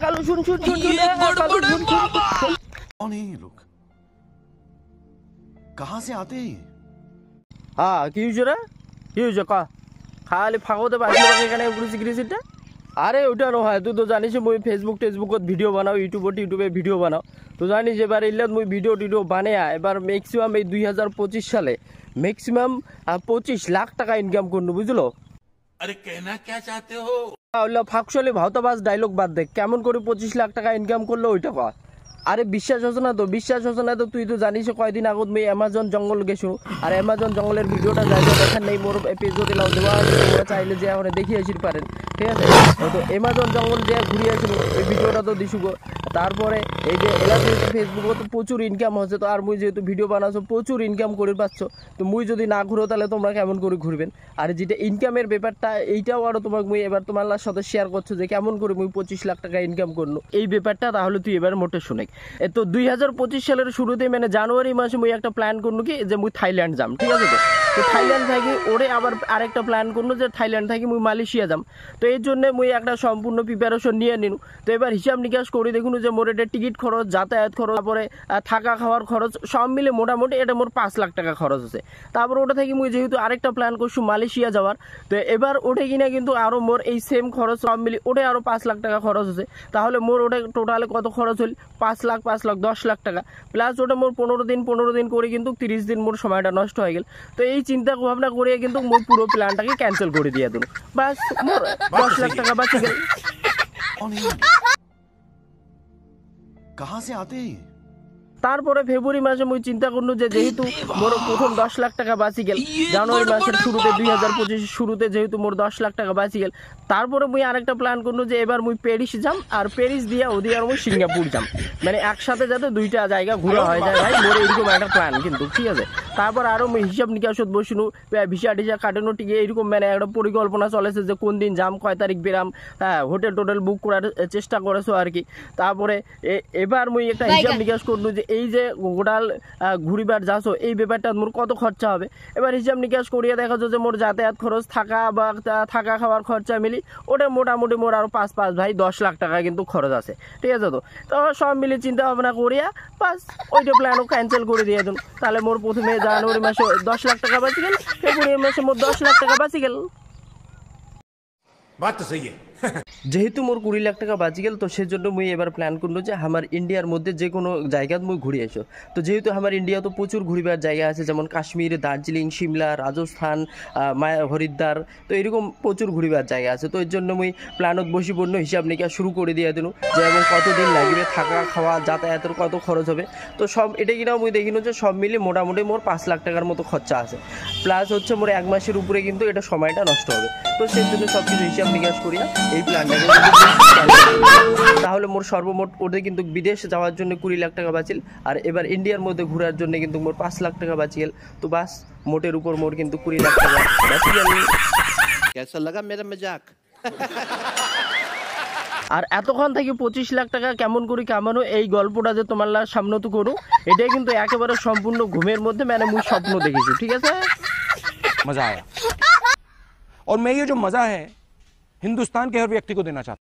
কালু শুন শুন শুন শুন कौन है ये लोग कहाँ से आते हैं হ্যাঁ কি হয়েছে রে কি হয়েছে ক খালি ফাঁকতে পারছি এখানে সিক্রেসিটা আরে ওটা নহয় তুই তো জানিস মুই ফেসবুক টেসবুকত ভিডিও বানাও ইউটিউবে ভিডিও বানাও তো জানিস এবার ইল্লাত মুই ভিডিও বানায়া এবার ম্যাক্সিমাম এই 2025 সালে ম্যাক্সিমাম 25 লাখ টাকা ইনকাম করনু বুঝলো अरे कहना क्या चाहते हो ফাঁকশালী ভাওতাবাজ ডায়লগ বাদ দে কেমন করে 25 লাখ টাকা ইনকাম করলো ওইটা কয় আরে বিশ্বাস হচ্ছে না তো তুই তো জানিস কয়দিন আগত মুই অ্যামাজন জঙ্গল গেছো আর অ্যামাজন জঙ্গলের ভিডিওটা যাইতে দেখেন নাই মোর পেজতে লাও দেওয়া তোমরা চাইলে যে আমরা দেখি আসির পারেন ঠিক আছে তো অ্যামাজন জঙ্গল যে ঘুরে আসিল এই ভিডিওটা তো দিছু গো তারপরে এই যে ফেসবুকে তো প্রচুর ইনকাম হচ্ছে তো আর মুই যেহেতু ভিডিও বানাছো প্রচুর ইনকাম করে পাচ্ছ তো মুই যদি না ঘুরো তাহলে তোমরা কেমন করে ঘুরবেন আর যেটা ইনকামের ব্যাপারটা এইটাও আরো তোমাকে মুই এবার তোমার সাথে শেয়ার করছো যে কেমন করে মুই 25 লাখ টাকা ইনকাম করলো এই ব্যাপারটা তাহলে তুই এবার মোটে শুনে তো 2025 সালের শুরুতে মানে জানুয়ারি মাসে মুই একটা প্ল্যান করনু কি যে মুই থাইল্যান্ড যাম ঠিক আছে তো থাইল্যান্ড থাকি ওরে আবার আরেকটা প্ল্যান করনু যে থাইল্যান্ড থাকি মুই মালয়েশিয়া যাম তো এই জন্য মুই একটা সম্পূর্ণ প্রিপারেশন নিয়ে নিনু তো এবার হিসাব নিকাশ করে দেখুন যে মোর এটা টিকিট খরচ যাতায়াত খরচ তারপরে থাকা খাওয়ার খরচ সব মিলে মোটামুটি এটা মোর 5 লাখ টাকা খরচ আছে তারপর ওটা থেকে মুই যেহেতু আরেকটা প্ল্যান করছি মালয়েশিয়া যাওয়ার তো এবার ওঠে কিনা কিন্তু আরো মোর এই সেম খরচ সব মিলে ওটা আরো 5 লাখ টাকা খরচ আছে তাহলে মোর ওটা টোটালে কত খরচ হল 5 লাখ 10 লাখ টাকা প্লাস ওটা মোর 15 দিন করে কিন্তু 30 দিন মোর সময়টা নষ্ট হয়ে গেল তো এই চিন্তা ভাবনা করে কিন্তু মোর পুরো প্ল্যানটাকে ক্যান্সেল করে দিয়ে দিল বাস মোর 10 লাখ টাকা বাঁচে গেল कौन है ये लोग? कहाँ से आते हैं তারপরে ফেব্রুয়ারি মাসে মুই চিন্তা করনু যে যেহেতু মোর প্রথম 10 লাখ টাকা বাঁচি গেল জানুয়ারি মাসের শুরুতে 2025 শুরুতে যেহেতু মোর 10 লাখ টাকা বাঁচি গেল তারপরে মুই আরেকটা প্ল্যান করনু যে এবার মুই প্যারিস যাম আর প্যারিস দিয়া ওদিকে মুই সিঙ্গাপুর যাম মানে একসাথে যাতে দুইটা জায়গা ঘোরা হয়ে যায় ভাই মোর এরকম একটা প্ল্যান কিন্তু ঠিক আছে তারপর আরো মুই হিসাব নিকাশত বসিনু ভিসা টিসা কাটানো টিকে এরকম মানে একটা পরিকল্পনা চলেছে যে কোন দিন যাম কয় তারিখ বেরাম হ্যাঁ হোটেল টোটেল বুক করার চেষ্টা করেছো আর কি তারপরে এবার মুই একটা হিসাব নিকাশ করনু যে এই যে গোটাল ঘুরিবার যাচ্ছ এই ব্যাপারটা মোর কত খরচা হবে এবার হিসাব নিকাশ করিয়া দেখা যাচ্ছে যে মোর যাতায়াত খরচ থাকা খাওয়ার খরচা মিলি ওটা মোটামুটি মোর আরো 5 ভাই 10 লাখ টাকা কিন্তু খরচ আছে ঠিক আছে তো সব মিলে চিন্তা ভাবনা করিয়া বাস ওইটা প্ল্যানও ক্যান্সেল করে দিয়ে দিন তাহলে মোর প্রথমে জানুয়ারি মাসে 10 লাখ টাকা বাঁচি গেল ফেব্রুয়ারি মাসে মোর 10 লাখ টাকা বাঁচি গেল बात तो सही है যেহেতু মোর 20 লাখ টাকা বাঁচি গেল তো সেজন্য মুই এবার প্ল্যান করলো যে আমার ইন্ডিয়ার মধ্যে যে কোনো জায়গাত মুই ঘুরে এসো তো যেহেতু আমার ইন্ডিয়া তো প্রচুর ঘুরিবার জায়গা আছে যেমন কাশ্মীর দার্জিলিং সিমলা রাজস্থান হরিদ্বার তো এরকম প্রচুর ঘুরিবার জায়গা আছে তো এর জন্য মুই প্ল্যানত বসি পড়ল হিসাব নিকাশ শুরু করে দিয়ে দিল যে এবং কতদিন লাগবে থাকা খাওয়া যাতায়াতের কত খরচ হবে তো সব এটা কিনা মুই দেখিনো যে সব মিলে মোটামুটি মোর 5 লাখ টাকার মতো খরচা আছে প্লাস হচ্ছে মোর 1 মাসের উপরে কিন্তু এটা সময়টা নষ্ট হবে তো সেই জন্য সব কিছু হিসাব নিকাশ করিয়া এই প্ল্যানটাকে তাহলে মোর সর্বমোট ওদের কিন্তু বিদেশ যাওয়ার জন্য 20 লাখ টাকা বাঁচিল আর এবার ইন্ডিয়ার মধ্যে ঘোরার জন্য কিন্তু মোর 5 লাখ টাকা বাঁচি গেল তো বাস মোটের উপর মোর কিন্তু 20 লাখ টাকা বাঁচি গেল कैसा लगा मेरा मजाक আর এতক্ষণ থেকে 25 লাখ টাকা কেমন করে কামানো এই গল্পটা যে তোমার সামনে তো করু এটাই কিন্তু একেবারে সম্পূর্ণ ঘুমের মধ্যে মানে মুই স্বপ্ন দেখেছি ঠিক আছে मजा आया और मैं ये जो मजा है हिंदुस्तान के हर व्यक्ति को देना चाहता हूं